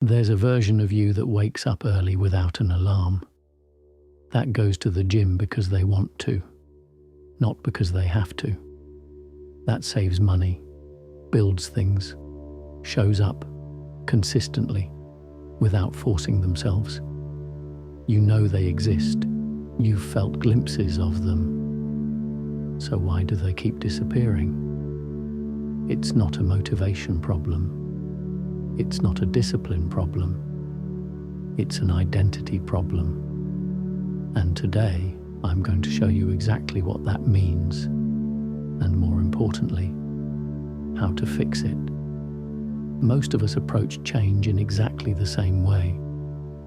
There's a version of you that wakes up early without an alarm. That goes to the gym because they want to, not because they have to. That saves money, builds things, shows up consistently without forcing themselves. You know they exist. You've felt glimpses of them. So why do they keep disappearing? It's not a motivation problem. It's not a discipline problem. It's an identity problem. And today, I'm going to show you exactly what that means, and more importantly, how to fix it. Most of us approach change in exactly the same way.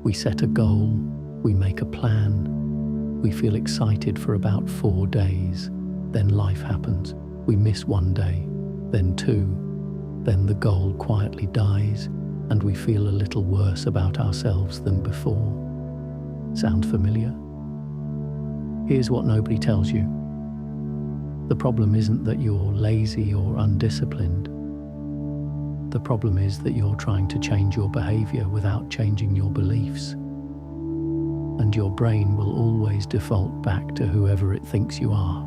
We set a goal, we make a plan, we feel excited for about 4 days, then life happens. We miss 1 day, then 2, then the goal quietly dies, and we feel a little worse about ourselves than before. Sound familiar? Here's what nobody tells you. The problem isn't that you're lazy or undisciplined. The problem is that you're trying to change your behavior without changing your beliefs. And your brain will always default back to whoever it thinks you are.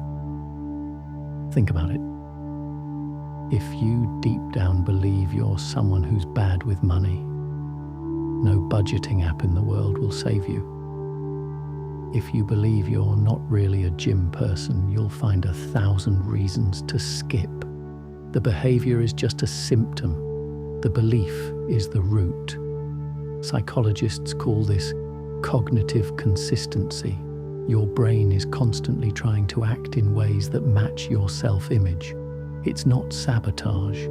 Think about it. If you deep down believe you're someone who's bad with money, no budgeting app in the world will save you. If you believe you're not really a gym person, you'll find 1,000 reasons to skip. The behavior is just a symptom. The belief is the root. Psychologists call this cognitive consistency. Your brain is constantly trying to act in ways that match your self-image. It's not sabotage.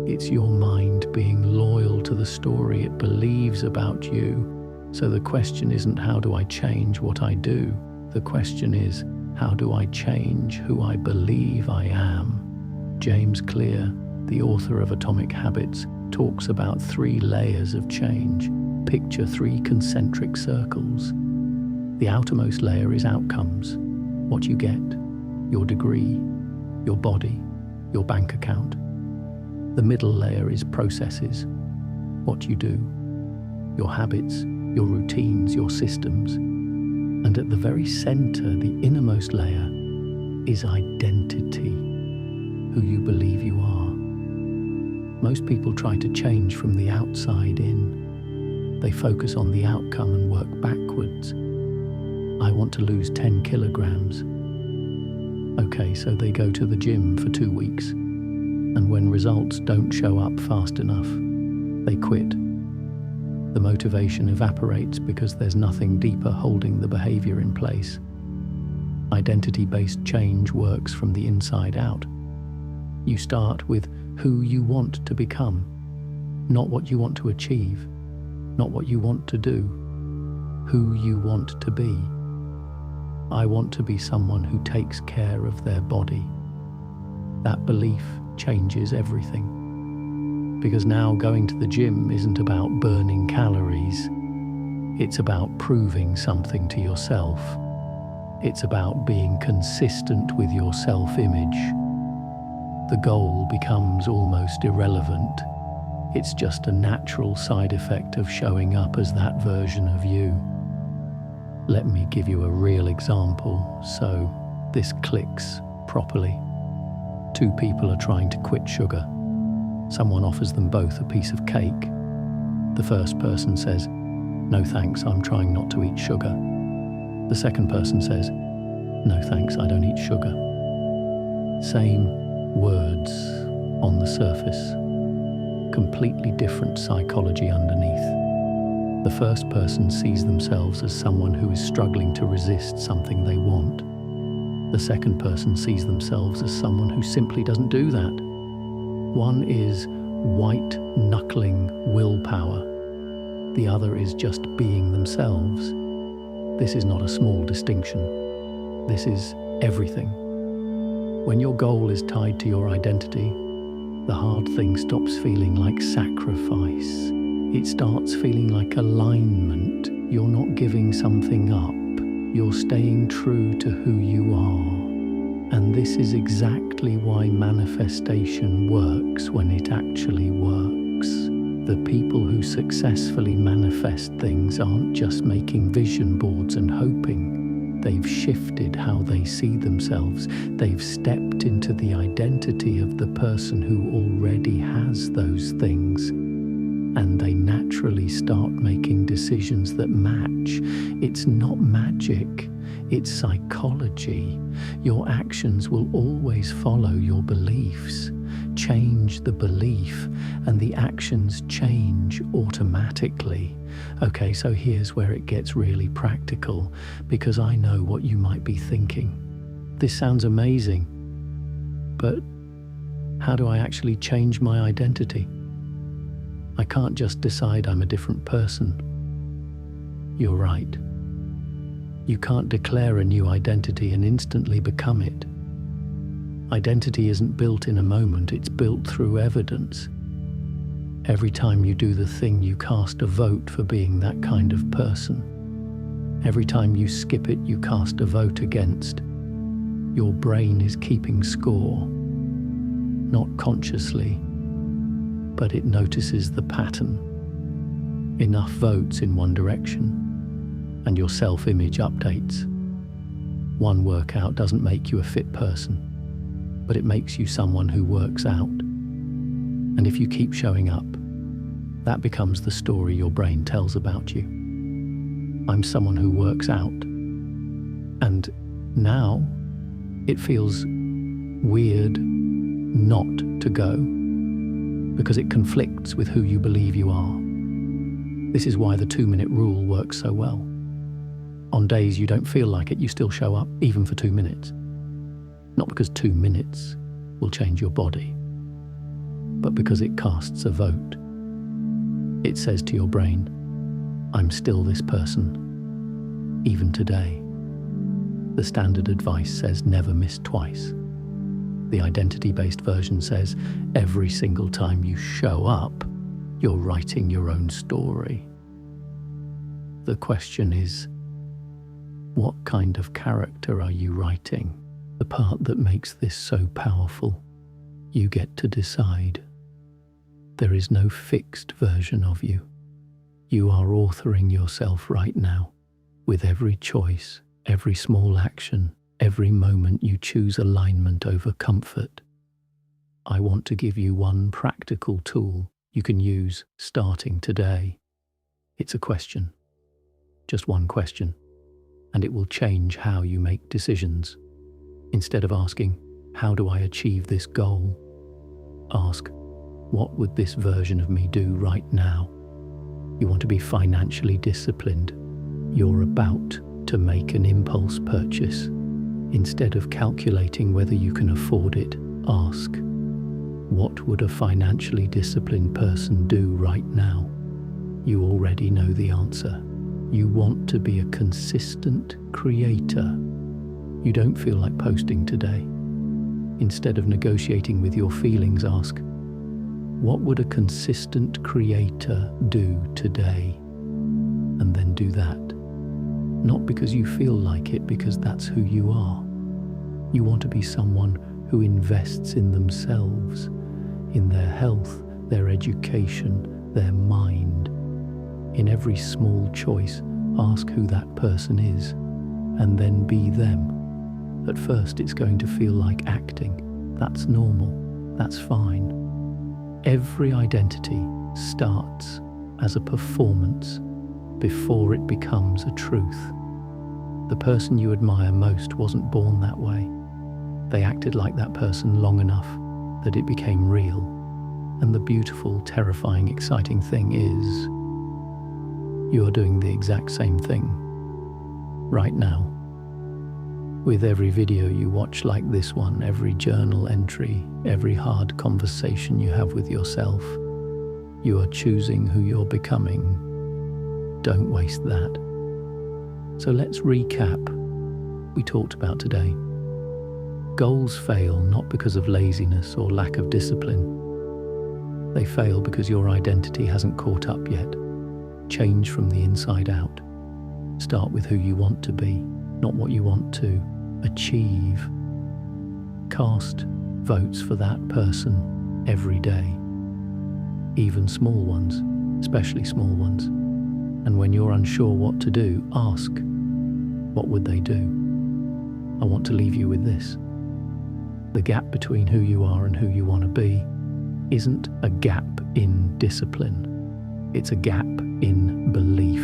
It's your mind being loyal to the story it believes about you. So the question isn't how do I change what I do? The question is how do I change who I believe I am? James Clear, the author of Atomic Habits, talks about 3 layers of change. Picture 3 concentric circles. The outermost layer is outcomes, what you get, your degree, your body, your bank account. The middle layer is processes, what you do, your habits, your routines, your systems. And at the very center, the innermost layer, is identity, who you believe you are. Most people try to change from the outside in. They focus on the outcome and work backwards. I want to lose 10 kilograms. Okay, so they go to the gym for 2 weeks. And when results don't show up fast enough, they quit. The motivation evaporates because there's nothing deeper holding the behavior in place. Identity-based change works from the inside out. You start with who you want to become, not what you want to achieve, not what you want to do, who you want to be. I want to be someone who takes care of their body. That belief changes everything. Because now going to the gym isn't about burning calories. It's about proving something to yourself. It's about being consistent with your self-image. The goal becomes almost irrelevant. It's just a natural side effect of showing up as that version of you. Let me give you a real example so this clicks properly. 2 people are trying to quit sugar. Someone offers them both a piece of cake. The first person says, "No thanks, I'm trying not to eat sugar." The second person says, "No thanks, I don't eat sugar." Same words on the surface. Completely different psychology underneath. The first person sees themselves as someone who is struggling to resist something they want. The second person sees themselves as someone who simply doesn't do that. One is white-knuckling willpower. The other is just being themselves. This is not a small distinction. This is everything. When your goal is tied to your identity, the hard thing stops feeling like sacrifice. It starts feeling like alignment. You're not giving something up. You're staying true to who you are. And this is exactly why manifestation works when it actually works. The people who successfully manifest things aren't just making vision boards and hoping. They've shifted how they see themselves. They've stepped into the identity of the person who already has those things. And they naturally start making decisions that match. It's not magic, it's psychology. Your actions will always follow your beliefs. Change the belief, and the actions change automatically. Okay, so here's where it gets really practical, because I know what you might be thinking. This sounds amazing, but how do I actually change my identity? I can't just decide I'm a different person. You're right. You can't declare a new identity and instantly become it. Identity isn't built in a moment, it's built through evidence. Every time you do the thing, you cast a vote for being that kind of person. Every time you skip it, you cast a vote against. Your brain is keeping score, not consciously, but it notices the pattern. Enough votes in one direction, and your self-image updates. One workout doesn't make you a fit person, but it makes you someone who works out. And if you keep showing up, that becomes the story your brain tells about you. I'm someone who works out. And now it feels weird not to go, because it conflicts with who you believe you are. This is why the 2-minute rule works so well. On days you don't feel like it, you still show up, even for 2 minutes. Not because 2 minutes will change your body, but because it casts a vote. It says to your brain, I'm still this person, even today. The standard advice says never miss twice. The identity-based version says every single time you show up, you're writing your own story. The question is, what kind of character are you writing? The part that makes this so powerful, you get to decide. There is no fixed version of you. You are authoring yourself right now, with every choice, every small action, every moment you choose alignment over comfort. I want to give you one practical tool you can use starting today. It's a question. Just one question. And it will change how you make decisions. Instead of asking, how do I achieve this goal? Ask, what would this version of me do right now? You want to be financially disciplined. You're about to make an impulse purchase. Instead of calculating whether you can afford it, ask, what would a financially disciplined person do right now? You already know the answer. You want to be a consistent creator. You don't feel like posting today. Instead of negotiating with your feelings, ask, what would a consistent creator do today? And then do that. Not because you feel like it, because that's who you are. You want to be someone who invests in themselves, in their health, their education, their mind. In every small choice, ask who that person is, and then be them. At first, it's going to feel like acting. That's normal. That's fine. Every identity starts as a performance before it becomes a truth. The person you admire most wasn't born that way. They acted like that person long enough that it became real. And the beautiful, terrifying, exciting thing is, you are doing the exact same thing right now. With every video you watch like this one, every journal entry, every hard conversation you have with yourself, you are choosing who you're becoming. Don't waste that. So let's recap what we talked about today. Goals fail not because of laziness or lack of discipline. They fail because your identity hasn't caught up yet. Change from the inside out. Start with who you want to be, not what you want to achieve. Cast votes for that person every day. even small ones, especially small ones. And when you're unsure what to do, ask, what would they do? I want to leave you with this. The gap between who you are and who you want to be isn't a gap in discipline. It's a gap in belief.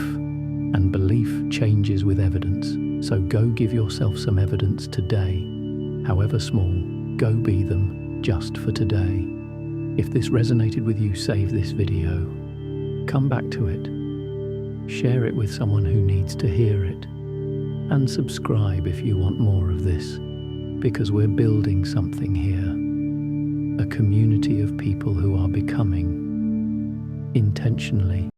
And belief changes with evidence. So go give yourself some evidence today. However small, go be them just for today. If this resonated with you, save this video. Come back to it. Share it with someone who needs to hear it. And subscribe if you want more of this, because we're building something here. A community of people who are becoming intentionally